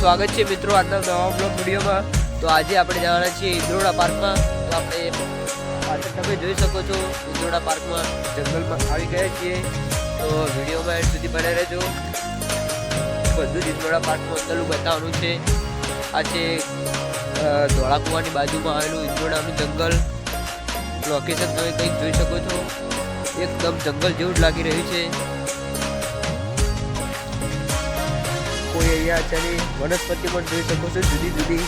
સ્વાગત છે મિત્રો આજના નવા બ્લોગ વિડીયોમાં। તો આજે આપણે જવાના છીએ ઇન્દ્રોડા પાર્કમાં। તો આપણે પાછળ તમે જોઈ શકો છો ઇન્દ્રોડા પાર્કમાં જંગલમાં આવી ગયા છીએ। તો વિડીયોમાં એન્ડ સુધી બને રહેજો। બધું જ ઇન્દ્રોડા પાર્કનું અંદરનું બતાવવાનું છે। આ છે ધોળાકુવાની બાજુમાં આવેલું ઇન્દ્રોડાનું જંગલ। લોકેશન તમે કંઈક જોઈ શકો છો, એકદમ જંગલ જેવું જ લાગી રહ્યું છે। કોઈ અહીંયા અત્યારે વનસ્પતિ પણ જોઈ શકો છો જુદી જુદી।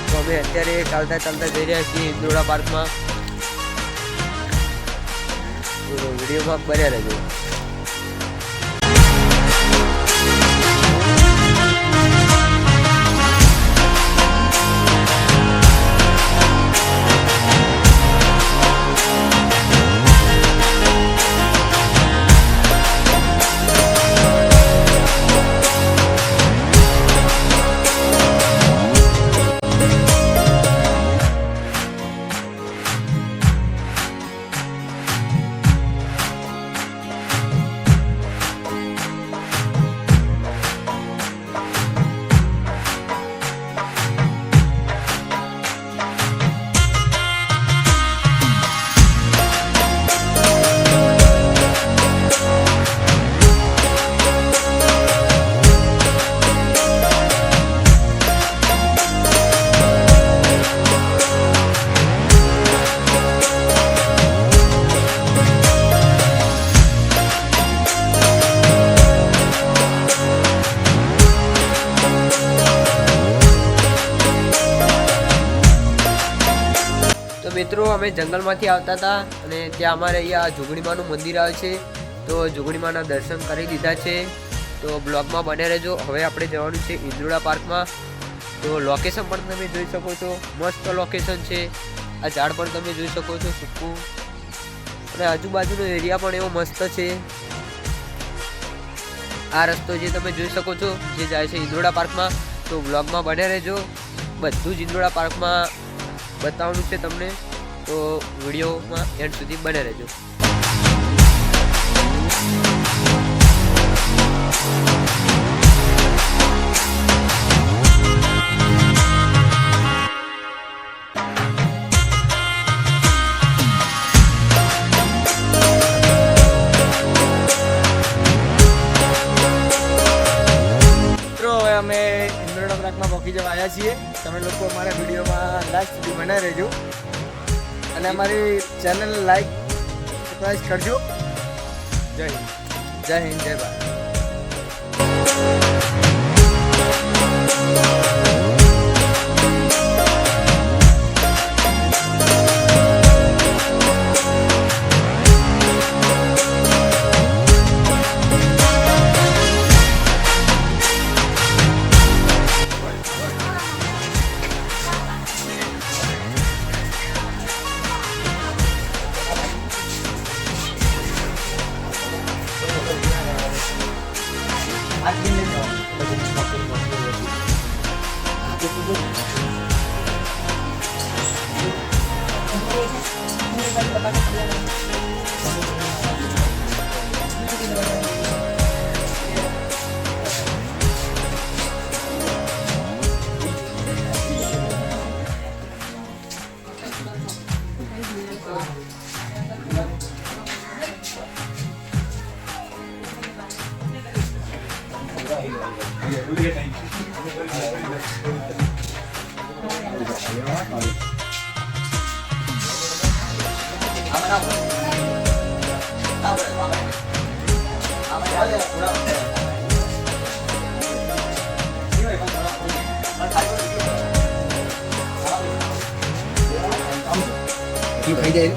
તો અમે અત્યારે ચાલતા ચાલતા જઈ રહ્યા છીએ ઇન્દ્રોડા પાર્કમાં। વિડીયોમાં બન્યા રહેજો। મિત્રો અમે જંગલમાંથી આવતા હતા અને ત્યાં અમારે અહીંયા જોગણીમાનું મંદિર આવે છે। તો જોગણીમાના દર્શન કરી દીધા છે। તો બ્લોગમાં બને રહેજો। હવે આપણે જવાનું છે ઇન્દ્રોડા પાર્કમાં। તો લોકેશન પણ તમે જોઈ શકો છો, મસ્ત લોકેશન છે। આ ઝાડ પણ તમે જોઈ શકો છો સૂકું, અને આજુબાજુનો એરિયા પણ એવો મસ્ત છે। આ રસ્તો જે તમે જોઈ શકો છો જે જાય છે ઇન્દ્રોડા પાર્કમાં। તો બ્લોગમાં બને રહેજો। બધું જ ઇન્દ્રોડા પાર્કમાં બતાવવાનું છે તમને। તો વિડીયોમાં એન્ડ સુધી બને રહેજો। અમે ઇન્દ્રોડા પાર્કમાં પહોંચી જવા આવ્યા છીએ। તમે લોકો અમારા વિડીયોમાં લાસ્ટ સુધી બના રહેજો અને અમારી ચેનલ લાઈક સબસ્ક્રાઇબ કરજો। જય હિન્દ, જય હિન્દ, જય ભારત। ખાઈ જાય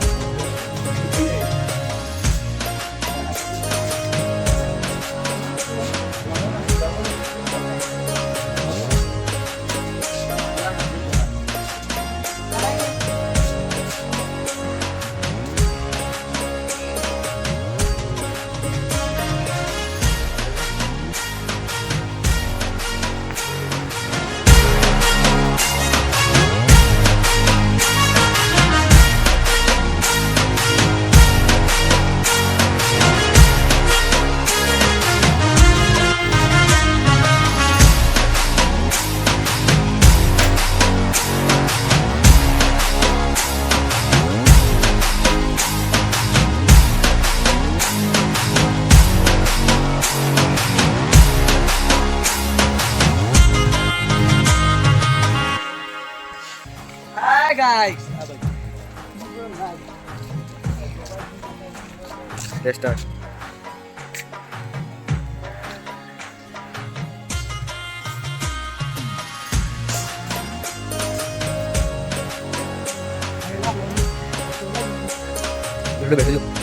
નાઈસ સ્ટાર્ટ. બેઠો જો.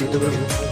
Situ bro.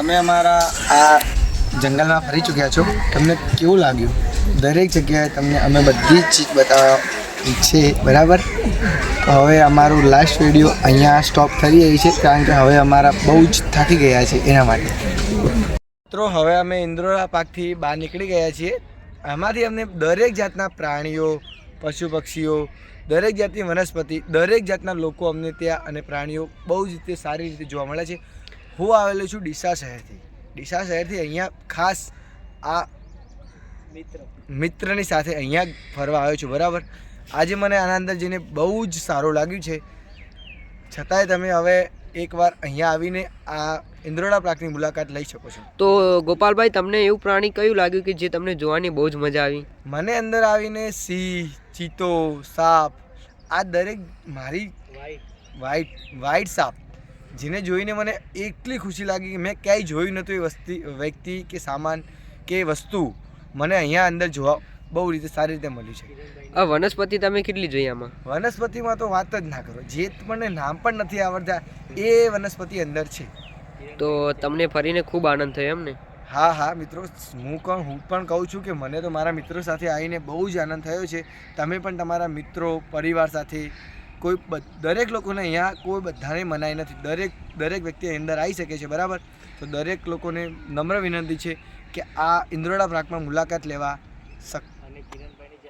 તમે અમારા આ જંગલમાં ફરી ચૂક્યા છો, તમને કેવું લાગ્યું? દરેક જગ્યાએ તમને અમે બધી જ ચીજ બતાવવા છે, બરાબર? તો હવે અમારું લાસ્ટ વિડીયો અહીંયા સ્ટોપ થઈ રહી છે, કારણ કે હવે અમારા બહુ જ થાકી ગયા છે એના માટે. મિત્રો હવે અમે ઇન્દ્રોડા પાર્કથી બહાર નીકળી ગયા છીએ. આમાંથી અમને દરેક જાતના પ્રાણીઓ, પશુ પક્ષીઓ, દરેક જાતની વનસ્પતિ, દરેક જાતના લોકો અમને ત્યાં અને પ્રાણીઓ બહુ જ રીતે સારી રીતે જોવા મળે છે. હું આવેલો છું ડીસા શહેરથી. ડીસા શહેરથી અહીંયા ખાસ આ મિત્રની સાથે અહીંયા ફરવા આવ્યો છું, બરાબર? આજે મને આના અંદર જઈને બહુ જ સારું લાગ્યું છે. છતાંય તમે હવે એકવાર અહીંયા આવીને આ ઇન્દ્રોડા પાર્કની મુલાકાત લઈ શકો છો. તો ગોપાલભાઈ, તમને એવું પ્રાણી કયું લાગ્યું કે જે તમને જોવાની બહુ જ મજા આવી? મને અંદર આવીને સિંહ, ચીતો, સાપ, આ દરેક મારી વાઈટ સાપ, જેને જોઈને મને એટલી ખુશી લાગી કે મેં ક્યાંય જોયું નહોતું. એ વ્યક્તિ કે સામાન કે વસ્તુ મને અહીંયા અંદર જોવા બહુ રીતે સારી રીતે મળ્યું છે. આ વનસ્પતિ તમે કેટલી જોઈ આમાં? વનસ્પતિમાં તો વાત જ ના કરો, જે મને નામ પણ નથી આવડતા એ વનસ્પતિ અંદર છે. તો તમને ફરીને ખૂબ આનંદ થયો એમ ને? હા હા મિત્રો, હું પણ કહું છું કે મને તો મારા મિત્રો સાથે આવીને બહુ જ આનંદ થયો છે. તમે પણ તમારા મિત્રો, પરિવાર સાથે દરેક લોકોને અહીંયા કોઈ બધાને મનાઈ નથી. દરેક વ્યક્તિ અંદર આવી શકે છે, બરાબર? તો દરેક લોકોને નમ્ર વિનંતી છે કે આ ઇન્દ્રોડા પાર્કમાં મુલાકાત લેવા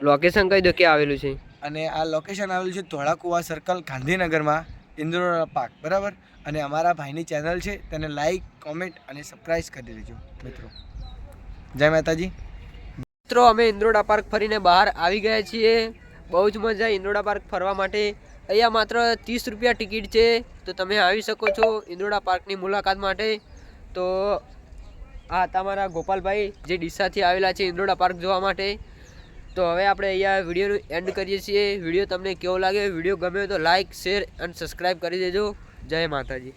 લોકેશન કઈ દો ક્યાં આવેલું છે? અને આ લોકેશન આવેલું છે ધોળાકુવા સર્કલ, ગાંધીનગરમાં, ઇન્દ્રોડા પાર્ક, બરાબર? અને અમારા ભાઈની ચેનલ છે, તેને લાઈક, કોમેન્ટ અને સબસ્ક્રાઈબ કરી દેજો મિત્રો. જય માતાજી. મિત્રો, અમે ઇન્દ્રોડા પાર્ક ફરીને બહાર આવી ગયા છીએ. બહુ જ મજા ઇન્દ્રોડા પાર્ક ફરવા માટે. અહીંયા માત્ર 30 રૂપિયા ટિકિટ છે, તો તમે આવી શકો છો ઇન્દ્રોડા પાર્કની મુલાકાત માટે. તો આ તમારા ગોપાલભાઈ જે ડીસાથી આવેલા છે ઇન્દ્રોડા પાર્ક જોવા માટે. તો હવે આપણે અહીંયા વિડીયોનું એન્ડ કરીએ છીએ. વિડીયો તમને કેવો લાગે? વિડીયો ગમે તો લાઇક, શેર અને સબસ્ક્રાઈબ કરી દેજો. જય માતાજી.